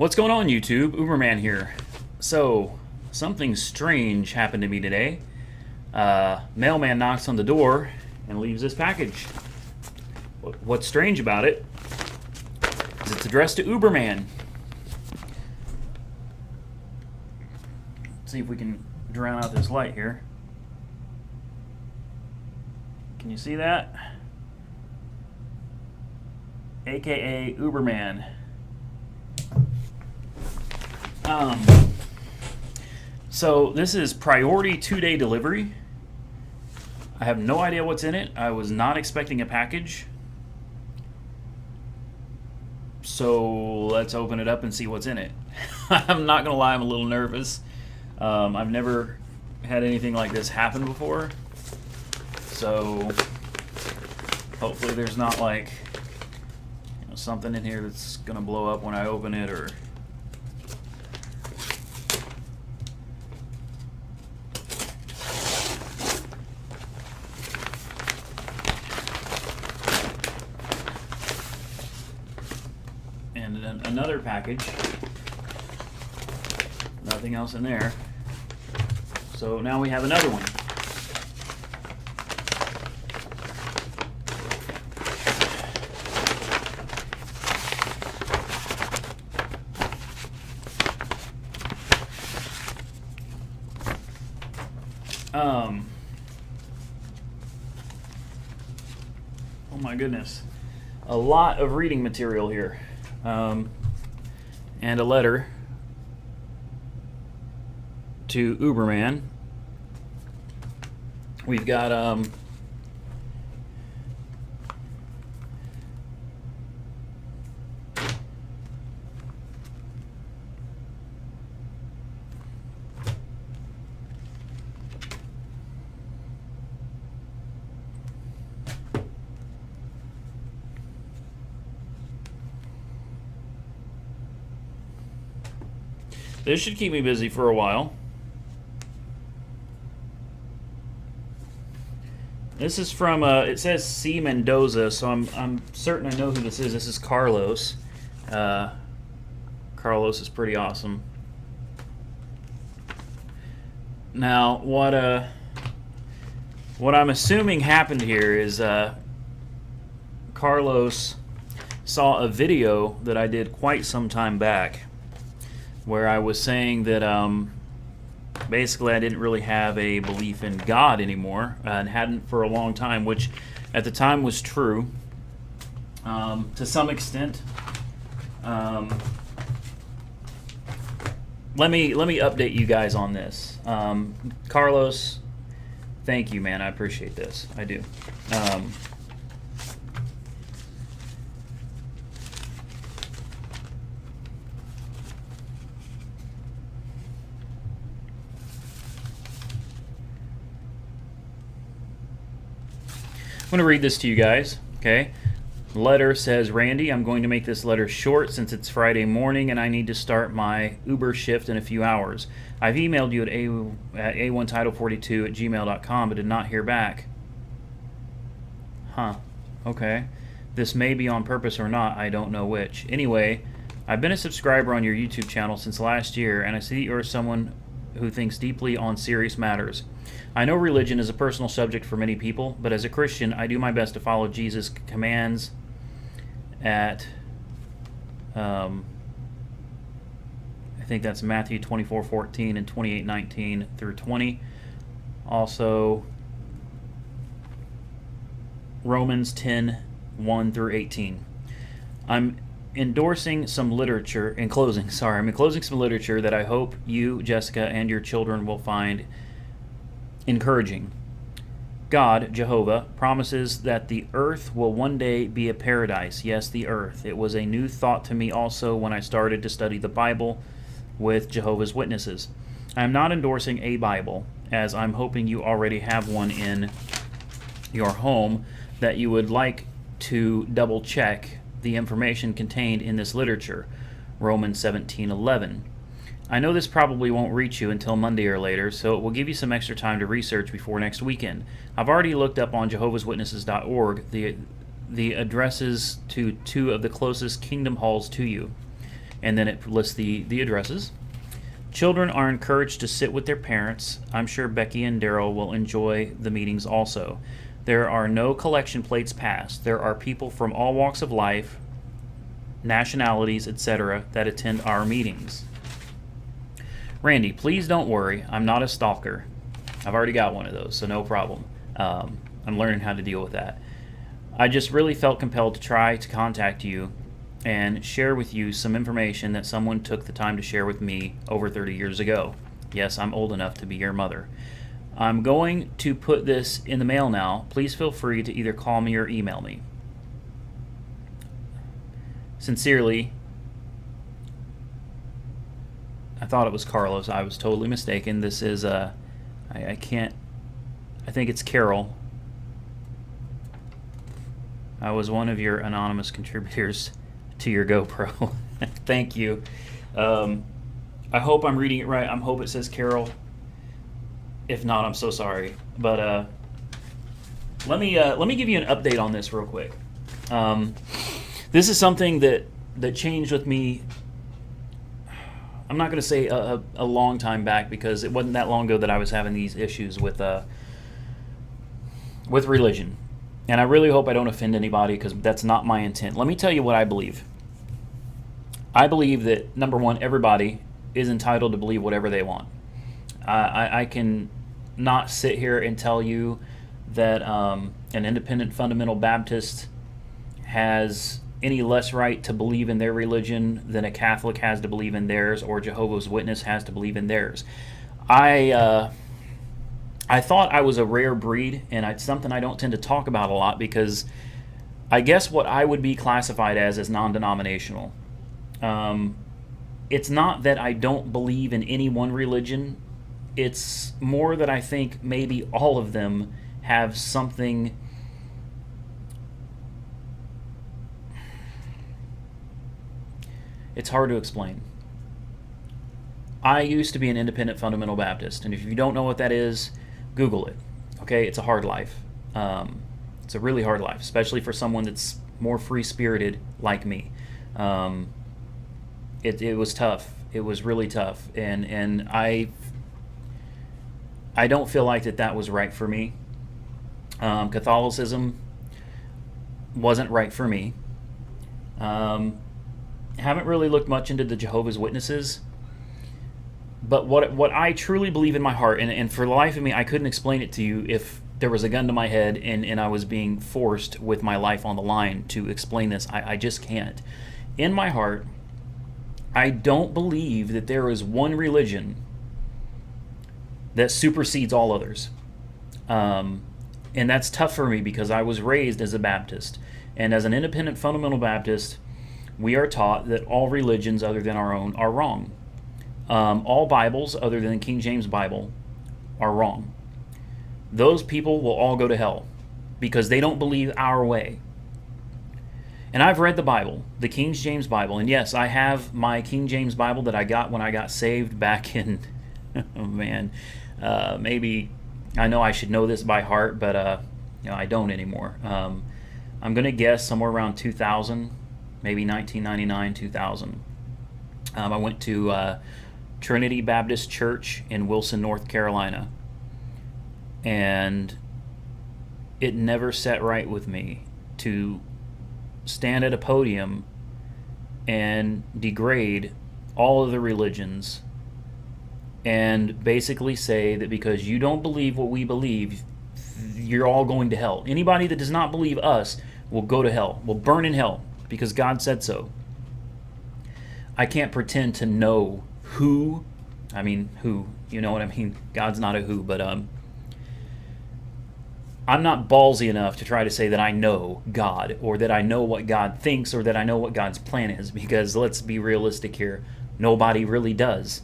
What's going on, YouTube? Uberman here. So, something strange happened to me today. Mailman knocks on the door and leaves this package. What's strange about it is it's addressed to Uberman. Let's see if we can drown out this light here. Can you see that? AKA Uberman. So this is priority 2-day delivery. I have no idea what's in it. I was not expecting a package. So let's open it up and see what's in it. I'm not gonna lie, I'm a little nervous. I've never had anything like this happen before. So hopefully there's not like something in here that's gonna blow up when I open it, or and then another package. Nothing else in there. So now we have another one. Oh my goodness. A lot of reading material here. And a letter to Uberman. We've got this should keep me busy for a while. This is from, it says C. Mendoza, so I'm certain I know who this is. This is Carlos. Carlos is pretty awesome. Now, what I'm assuming happened here is Carlos saw a video that I did quite some time back, where I was saying that basically I didn't really have a belief in God anymore, and hadn't for a long time, which at the time was true to some extent. Let me update you guys on this. Carlos, thank you, man. I appreciate this. I do. I'm going to read this to you guys, okay? The letter says, Randy, I'm going to make this letter short since it's Friday morning and I need to start my Uber shift in a few hours. I've emailed you at a1title42@gmail.com but did not hear back. Huh, okay. This may be on purpose or not, I don't know which. Anyway, I've been a subscriber on your YouTube channel since last year, and I see that you're someone who thinks deeply on serious matters. I know religion is a personal subject for many people, but as a Christian, I do my best to follow Jesus' commands at, I think that's Matthew 24:14 and 28:19 through 20. Also, Romans 10:1 through 18. I'm endorsing some literature, I'm enclosing some literature that I hope you, Jessica, and your children will find encouraging. God, Jehovah, promises that the earth will one day be a paradise. Yes, the earth. It was a new thought to me also when I started to study the Bible with Jehovah's Witnesses. I am not endorsing a Bible, as I'm hoping you already have one in your home that you would like to double check the information contained in this literature. Romans 17:11. I know this probably won't reach you until Monday or later, so it will give you some extra time to research before next weekend. I've already looked up on jehovahswitnesses.org the addresses to two of the closest kingdom halls to you. and then it lists the addresses. Children are encouraged to sit with their parents. I'm sure Becky and Daryl will enjoy the meetings also. There are no collection plates passed. There are people from all walks of life, nationalities, etc., that attend our meetings. Randy, please don't worry. I'm not a stalker. I've already got one of those, so no problem. I'm learning how to deal with that. I just really felt compelled to try to contact you and share with you some information that someone took the time to share with me over 30 years ago. Yes, I'm old enough to be your mother. I'm going to put this in the mail now. Please feel free to either call me or email me. Sincerely, I thought it was Carlos. I was totally mistaken. This is, I think it's Carol. I was one of your anonymous contributors to your GoPro. Thank you. I hope I'm reading it right. I hope it says Carol. If not, I'm so sorry. But let me give you an update on this real quick. This is something that changed with me. I'm not going to say a long time back, because it wasn't that long ago that I was having these issues with religion. And I really hope I don't offend anybody, because that's not my intent. Let me tell you what I believe. I believe that, number one, everybody is entitled to believe whatever they want. I can not sit here and tell you that an independent fundamental Baptist has any less right to believe in their religion than a Catholic has to believe in theirs, or Jehovah's Witness has to believe in theirs. I thought I was a rare breed, and it's something I don't tend to talk about a lot, because I guess what I would be classified as is non-denominational. It's not that I don't believe in any one religion. It's more that I think maybe all of them have something. It's hard to explain. I used to be an independent fundamental Baptist, and if you don't know what that is, Google it. Okay, it's a hard life. It's a really hard life, especially for someone that's more free-spirited like me. It was tough. It was really tough, and I don't feel like that was right for me. Catholicism wasn't right for me. Haven't really looked much into the Jehovah's Witnesses. But what I truly believe in my heart, and for the life of me, I couldn't explain it to you if there was a gun to my head and I was being forced with my life on the line to explain this. I just can't. In my heart, I don't believe that there is one religion that supersedes all others. And that's tough for me, because I was raised as a Baptist. And as an independent fundamental Baptist, we are taught that all religions other than our own are wrong. All Bibles other than the King James Bible are wrong. Those people will all go to hell because they don't believe our way. And I've read the Bible, the King James Bible, and yes, I have my King James Bible that I got when I got saved back in, oh man, maybe, I know I should know this by heart, but I don't anymore. I'm going to guess somewhere around 2000, maybe 1999, 2000. I went to Trinity Baptist Church in Wilson, North Carolina, and it never sat right with me to stand at a podium and degrade all of the religions and basically say that because you don't believe what we believe, you're all going to hell. Anybody that does not believe us will go to hell, will burn in hell, because God said so. I can't pretend to know who, you know what I mean? God's not a who, but I'm not ballsy enough to try to say that I know God, or that I know what God thinks, or that I know what God's plan is, because let's be realistic here, nobody really does.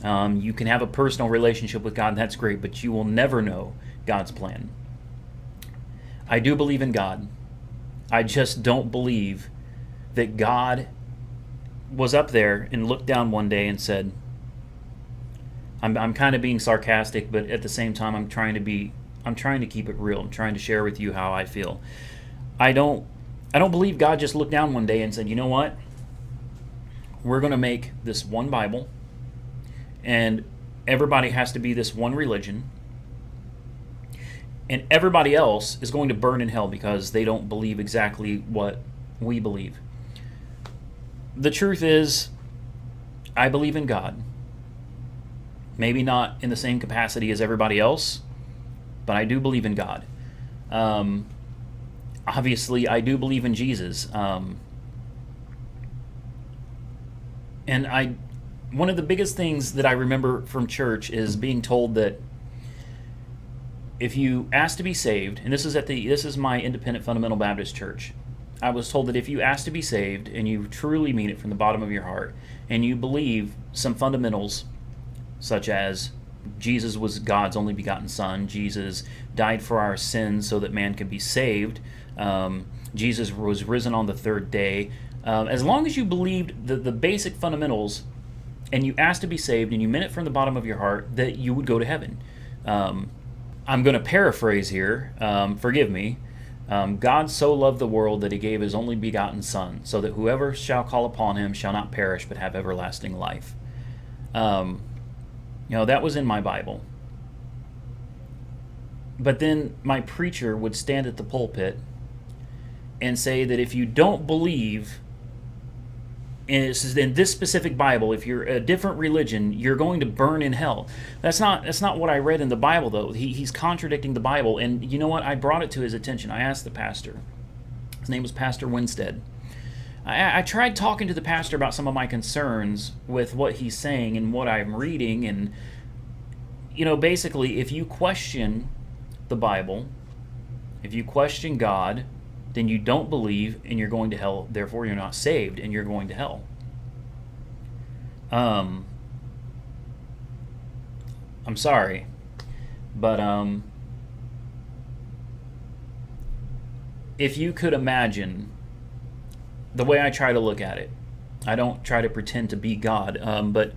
You can have a personal relationship with God, and that's great, but you will never know God's plan. I do believe in God. I just don't believe that God was up there and looked down one day and said, I'm kind of being sarcastic, but at the same time I'm trying to keep it real. I'm trying to share with you how I feel. I don't believe God just looked down one day and said, you know what? we're going to make this one Bible, and everybody has to be this one religion, and everybody else is going to burn in hell because they don't believe exactly what we believe. The truth is, I believe in God. Maybe not in the same capacity as everybody else, but I do believe in God. Obviously, I do believe in Jesus. And one of the biggest things that I remember from church is being told that if you ask to be saved, and this is my independent fundamental Baptist church, I was told that if you ask to be saved and you truly mean it from the bottom of your heart, and you believe some fundamentals such as Jesus was God's only begotten Son, Jesus died for our sins so that man could be saved, Jesus was risen on the third day, as long as you believed the basic fundamentals and you asked to be saved and you meant it from the bottom of your heart, that you would go to heaven. I'm going to paraphrase here, forgive me. God so loved the world that he gave his only begotten Son, so that whoever shall call upon him shall not perish but have everlasting life. That was in my Bible. But then my preacher would stand at the pulpit and say that if you don't believe in this specific Bible, if you're a different religion, you're going to burn in hell. That's not what I read in the Bible, though. He's contradicting the Bible. And you know what? I brought it to his attention. I asked the pastor. His name was Pastor Winstead. I tried talking to the pastor about some of my concerns with what he's saying and what I'm reading. And, basically, if you question the Bible, if you question God, then you don't believe and you're going to hell. Therefore, you're not saved and you're going to hell. I'm sorry, but if you could imagine the way I try to look at it, I don't try to pretend to be God, but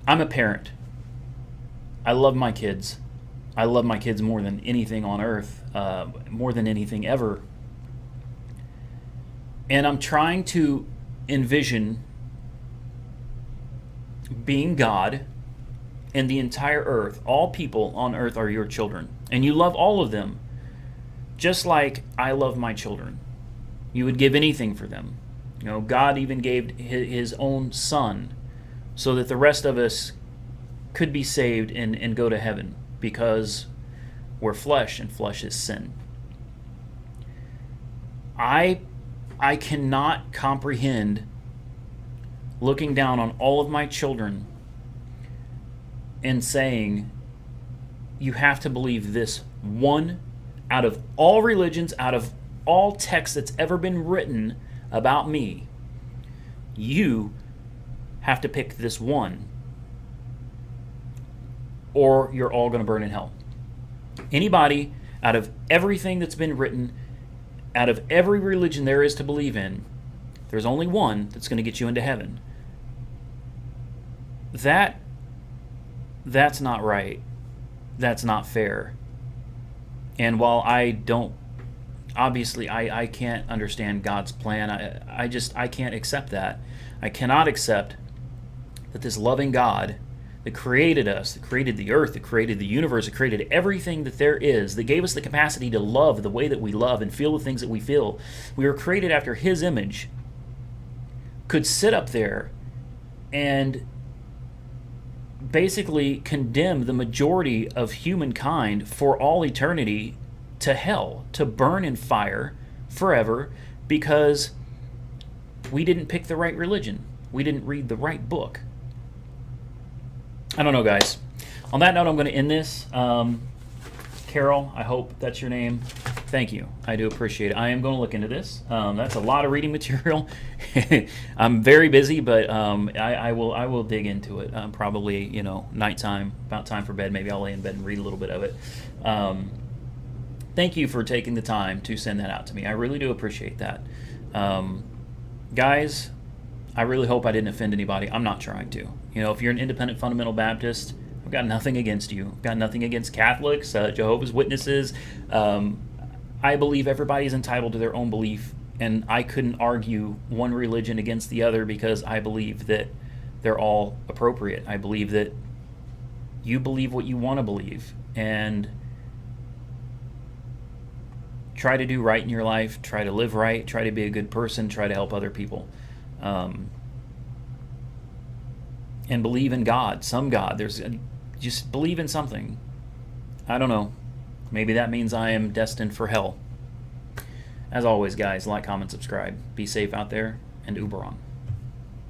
I'm a parent. I love my kids. I love my kids more than anything on earth, more than anything ever. And I'm trying to envision being God and the entire earth. All people on earth are your children. And you love all of them, just like I love my children. You would give anything for them. God even gave his own Son so that the rest of us could be saved and go to heaven, because we're flesh and flesh is sin. I cannot comprehend looking down on all of my children and saying, you have to believe this one out of all religions, out of all text that's ever been written about me. You have to pick this one, or you're all going to burn in hell. Anybody out of everything that's been written, out of every religion there is to believe in, there's only one that's going to get you into heaven. That's not right. That's not fair. And while I don't, obviously I can't understand God's plan, I can't accept that. I cannot accept that this loving God that created us, that created the earth, that created the universe, that created everything that there is, that gave us the capacity to love the way that we love and feel the things that we feel. We were created after his image, could sit up there and basically condemn the majority of humankind for all eternity to hell, to burn in fire forever, because we didn't pick the right religion. We didn't read the right book. I don't know, guys. On that note, I'm going to end this. Carol, I hope that's your name. Thank you. I do appreciate it. I am going to look into this. That's a lot of reading material. I'm very busy, but I will dig into it. Probably, nighttime, about time for bed. Maybe I'll lay in bed and read a little bit of it. Thank you for taking the time to send that out to me. I really do appreciate that. Guys, I really hope I didn't offend anybody. I'm not trying to. If you're an independent fundamental Baptist, I've got nothing against you. I've got nothing against Catholics, Jehovah's Witnesses. I believe everybody's entitled to their own belief And I couldn't argue one religion against the other because I believe that they're all appropriate. I believe that you believe what you want to believe, and try to do right in your life, try to live right, try to be a good person, try to help other people. And believe in God, some God. Just believe in something. I don't know. Maybe that means I am destined for hell. As always, guys, like, comment, subscribe. Be safe out there, and Uber on.